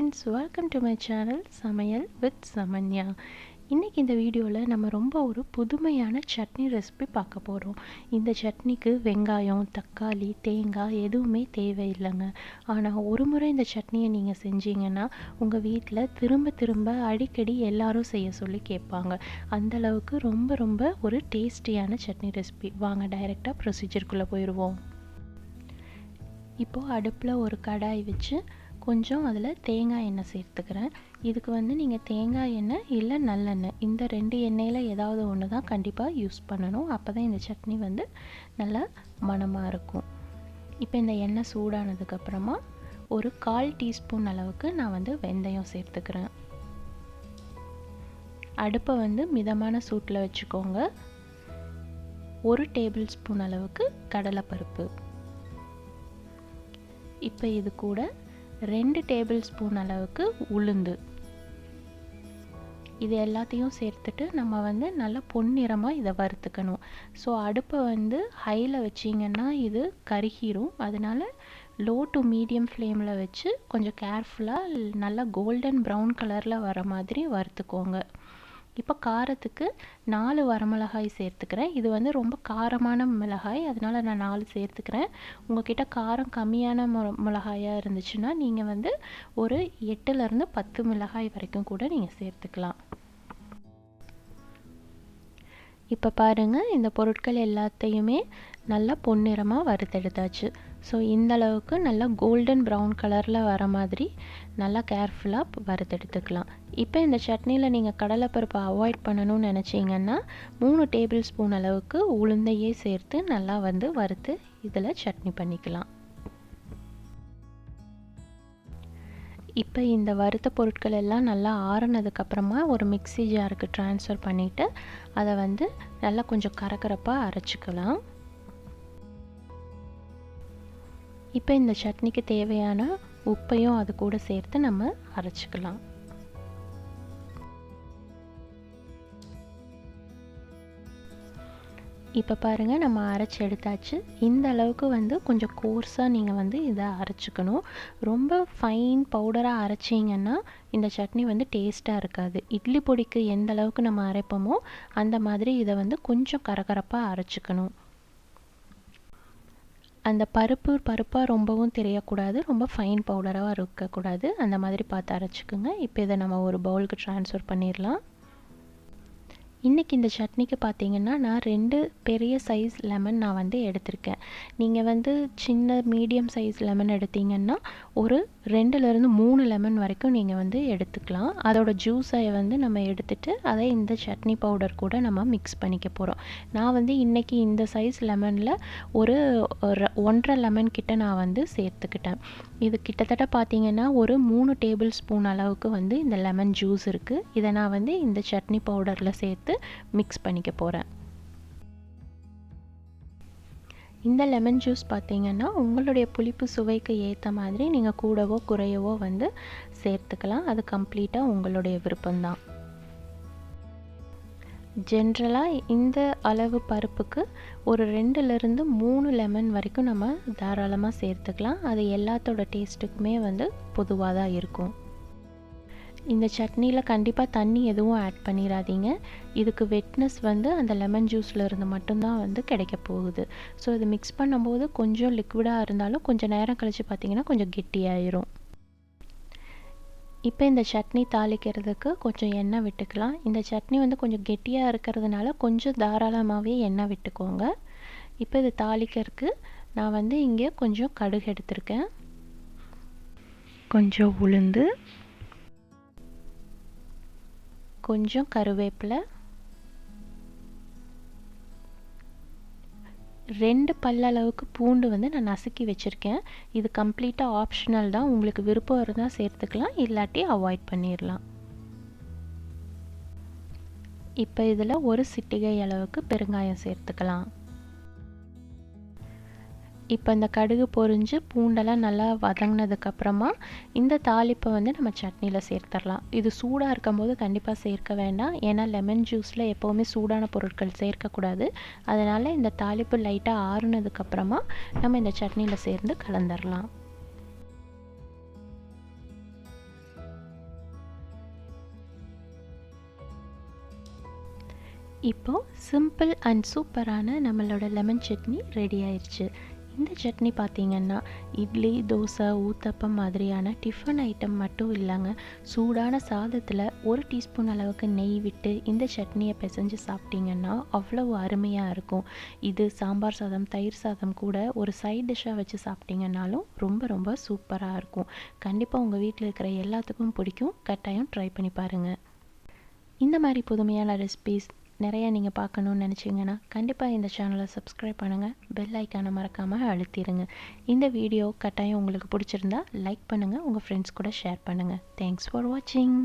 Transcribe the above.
friends, welcome to my channel சமையல் with சமன்யா. இன்றைக்கி இந்த வீடியோவில் நம்ம ரொம்ப ஒரு புதுமையான சட்னி ரெசிபி பார்க்க போகிறோம். இந்த சட்னிக்கு வெங்காயம், தக்காளி, தேங்காய் எதுவுமே தேவையில்லைங்க. ஆனால் ஒரு முறை இந்த சட்னியை நீங்கள் செஞ்சீங்கன்னா உங்கள் வீட்டில் திரும்ப அடிக்கடி எல்லாரும் செய்ய சொல்லி கேட்பாங்க. அந்தளவுக்கு ரொம்ப ஒரு டேஸ்டியான சட்னி ரெசிபி. வாங்க டைரெக்டாக ப்ரொசீஜருக்குள்ளே போயிடுவோம். இப்போது அடுப்பில் ஒரு கடாய் வச்சு கொஞ்சம் அதில் தேங்காய் எண்ணெய் சேர்த்துக்கிறேன். இதுக்கு நீங்கள் தேங்காய் எண்ணெய் இல்லை நல்லெண்ணெய், இந்த ரெண்டு எண்ணெயில் ஏதாவது ஒன்று தான் கண்டிப்பாக யூஸ் பண்ணணும். அப்போ தான் இந்த சட்னி நல்லா மணமாக இருக்கும். இப்போ இந்த எண்ணெய் சூடானதுக்கப்புறமா ஒரு 1/4 டீஸ்பூன் அளவுக்கு நான் வெந்தயம் சேர்த்துக்கிறேன். அடுப்பை மிதமான சூட்டில் வச்சுக்கோங்க. 1 டேபிள் ஸ்பூன் அளவுக்கு கடலைப்பருப்பு. இப்போ இது கூட 2 டேபிள் ஸ்பூன் அளவுக்கு உளுந்து. இது எல்லாத்தையும் சேர்த்துட்டு நம்ம நல்லா பொன்னிறமாக இதை வறுத்துக்கணும். ஸோ அடுப்பை ஹையில் வச்சிங்கன்னா இது கருகிரும். அதனால் லோ டு மீடியம் ஃப்ளேமில் வச்சு கொஞ்சம் கேர்ஃபுல்லாக நல்லா கோல்டன் ப்ரௌன் கலரில் வர மாதிரி வறுத்துக்கோங்க. இப்போ காரத்துக்கு 4 வரமிளகாய் சேர்த்துக்கிறேன். இது ரொம்ப காரமான மிளகாய், அதனால் நான் 4 சேர்த்துக்கிறேன். உங்கள்கிட்ட காரம் கம்மியான மிளகாயாக இருந்துச்சுன்னா நீங்கள் ஒரு 8லேருந்து 10 மிளகாய் வரைக்கும் கூட நீங்கள் சேர்த்துக்கலாம். இப்போ பாருங்கள், இந்த பொருட்கள் எல்லாத்தையுமே நல்லா பொன்னிறமாக வறுத்தெடுத்தாச்சு. ஸோ இந்தளவுக்கு நல்லா கோல்டன் ப்ரௌன் கலரில் வர மாதிரி நல்லா கேர்ஃபுல்லாக வறுத்தெடுத்துக்கலாம். இப்போ இந்த சட்னியில் நீங்கள் கடலைப்பருப்பை அவாய்ட் பண்ணணும்னு நினச்சிங்கன்னா 3 டேபிள் ஸ்பூன் அளவுக்கு உளுந்தையே சேர்த்து நல்லா வறுத்து இதில் சட்னி பண்ணிக்கலாம். இப்போ இந்த வறுத்த பொருட்கள் எல்லாம் நல்லா ஆறுனதுக்கப்புறமா ஒரு மிக்ஸி ஜாருக்கு ட்ரான்ஸ்ஃபர் பண்ணிவிட்டு அதை நல்லா கொஞ்சம் கரகரப்பாக அரைச்சிக்கலாம். இப்போ இந்த சட்னிக்கு தேவையான உப்பையும் அது கூட சேர்த்து நம்ம அரைச்சிக்கலாம். இப்போ பாருங்கள், நம்ம அரைச்சி எடுத்தாச்சு. இந்த அளவுக்கு கொஞ்சம் கோர்ஸாக நீங்கள் இதை அரைச்சிக்கணும். ரொம்ப ஃபைன் பவுடராக அரைச்சிங்கன்னா இந்த சட்னி டேஸ்ட்டாக இருக்காது. இட்லி பொடிக்கு எந்த அளவுக்கு நம்ம அரைப்போமோ அந்த மாதிரி இதை கொஞ்சம் கரகரப்பாக அரைச்சிக்கணும். அந்த பருப்பாக ரொம்பவும் தெரியக்கூடாது, ரொம்ப ஃபைன் பவுடராக இருக்கக்கூடாது. அந்த மாதிரி பார்த்து அரைச்சிக்கோங்க. இப்போ இதை நம்ம ஒரு பவுலுக்கு ட்ரான்ஸ்ஃபர் பண்ணிடலாம். இன்றைக்கி இந்த சட்னிக்கு பார்த்தீங்கன்னா நான் 2 பெரிய சைஸ் லெமன் நான் எடுத்திருக்கேன். நீங்கள் சின்ன மீடியம் சைஸ் லெமன் எடுத்தீங்கன்னா ஒரு 2லேருந்து 3 லெமன் வரைக்கும் நீங்கள் எடுத்துக்கலாம். அதோட ஜூஸை நம்ம எடுத்துகிட்டு அதை இந்த சட்னி பவுடர் கூட நம்ம மிக்ஸ் பண்ணிக்க போகிறோம். நான் இன்றைக்கி இந்த சைஸ் லெமனில் ஒரு 1.5 லெமன் கிட்ட நான் சேர்த்துக்கிட்டேன். இது கிட்டத்தட்ட பார்த்தீங்கன்னா ஒரு 3 டேபிள் ஸ்பூன் அளவுக்கு இந்த லெமன் ஜூஸ் இருக்குது. இதை நான் இந்த சட்னி பவுடரில் சேர்த்து மிக்ஸ் பண்ணிக்க போகிறேன். இந்த லெமன் ஜூஸ் பார்த்தீங்கன்னா உங்களுடைய புளிப்பு சுவைக்கு ஏற்ற மாதிரி நீங்கள் கூடவோ குறையவோ சேர்த்துக்கலாம். அது கம்ப்ளீட்டாக உங்களுடைய விருப்பம்தான். ஜென்ரலாக இந்த அளவு பருப்புக்கு ஒரு 2லேருந்து 3 லெமன் வரைக்கும் நம்ம தாராளமாக சேர்த்துக்கலாம். அது எல்லாத்தோட டேஸ்ட்டுக்குமே பொதுவாக தான் இருக்கும். இந்த சட்னியில் கண்டிப்பாக தண்ணி எதுவும் ஆட் பண்ணிடாதீங்க. இதுக்கு வெட்னஸ் அந்த லெமன் ஜூஸில் இருந்து மட்டும்தான் கிடைக்க போகுது. ஸோ இது மிக்ஸ் பண்ணும்போது கொஞ்சம் லிக்விடாக இருந்தாலும் கொஞ்சம் நேரம் கழித்து பார்த்திங்கன்னா கொஞ்சம் கெட்டியாயிரும். இப்போ இந்த சட்னி தாளிக்கிறதுக்கு கொஞ்சம் எண்ணெய் விட்டுக்கலாம். இந்த சட்னி கொஞ்சம் கெட்டியாக இருக்கிறதுனால கொஞ்சம் தாராளமாகவே எண்ணெய் விட்டுக்கோங்க. இப்போ இது தாளிக்கிறதுக்கு நான் இங்கே கொஞ்சம் கடுகு எடுத்திருக்கேன், கொஞ்சம் உளுந்து, கொஞ்சம் கருவேப்பிலை, 2 பல்லளவுக்கு பூண்டு நான் நசுக்கி வச்சுருக்கேன். இது கம்ப்ளீட்டாக ஆப்ஷனல் தான். உங்களுக்கு விருப்பம் இருந்தால் சேர்த்துக்கலாம், இல்லாட்டி அவாய்ட் பண்ணிடலாம். இப்போ இதில் ஒரு சிட்டிகை அளவுக்கு பெருங்காயம் சேர்த்துக்கலாம். இப்போ இந்த கடுகு பொரிஞ்சு பூண்டெல்லாம் நல்லா வதங்கினதுக்கப்புறமா இந்த தாளிப்பை நம்ம சட்னியில் சேர்த்துடலாம். இது சூடாக இருக்கும்போது கண்டிப்பாக சேர்க்க வேண்டாம், ஏன்னா லெமன் ஜூஸில் எப்போவுமே சூடான பொருட்கள் சேர்க்கக்கூடாது. அதனால் இந்த தாளிப்பு லைட்டாக ஆறுனதுக்கப்புறமா நம்ம இந்த சட்னியில் சேர்ந்து கலந்துடலாம். இப்போது சிம்பிள் அண்ட் சூப்பரான நம்மளோட லெமன் சட்னி ரெடி ஆயிடுச்சு. இந்த சட்னி பார்த்திங்கன்னா இட்லி, தோசை, ஊத்தப்பம் மாதிரியான டிஃபன் ஐட்டம் மட்டும் இல்லைங்க. சூடான சாதத்தில் 1 டீஸ்பூன் அளவுக்கு நெய் விட்டு இந்த சட்னியை பிசைஞ்சு சாப்பிட்டிங்கன்னா அவ்வளவு அருமையாக இருக்கும். இது சாம்பார் சாதம், தயிர் சாதம் கூட ஒரு சைட் டிஷ்ஷாக வச்சு சாப்பிட்டிங்கன்னாலும் ரொம்ப ரொம்ப சூப்பராக இருக்கும். கண்டிப்பாக உங்கள் வீட்டில் இருக்கிற எல்லாத்துக்கும் பிடிக்கும். கட்டாயம் ட்ரை பண்ணி பாருங்கள். இந்த மாதிரி புதுமையான ரெசிபீஸ் நிறையா நீங்கள் பார்க்கணுன்னு நினச்சிங்கன்னா கண்டிப்பாக இந்த சேனலை சப்ஸ்கிரைப் பண்ணுங்கள். பெல் ஐக்கானை மறக்காமல் அழுத்திடுங்க. இந்த வீடியோ கட்டாயம் உங்களுக்கு பிடிச்சிருந்தா லைக் பண்ணுங்கள், உங்கள் ஃப்ரெண்ட்ஸ் கூட ஷேர் பண்ணுங்கள். தேங்க்ஸ் ஃபார் வாட்சிங்.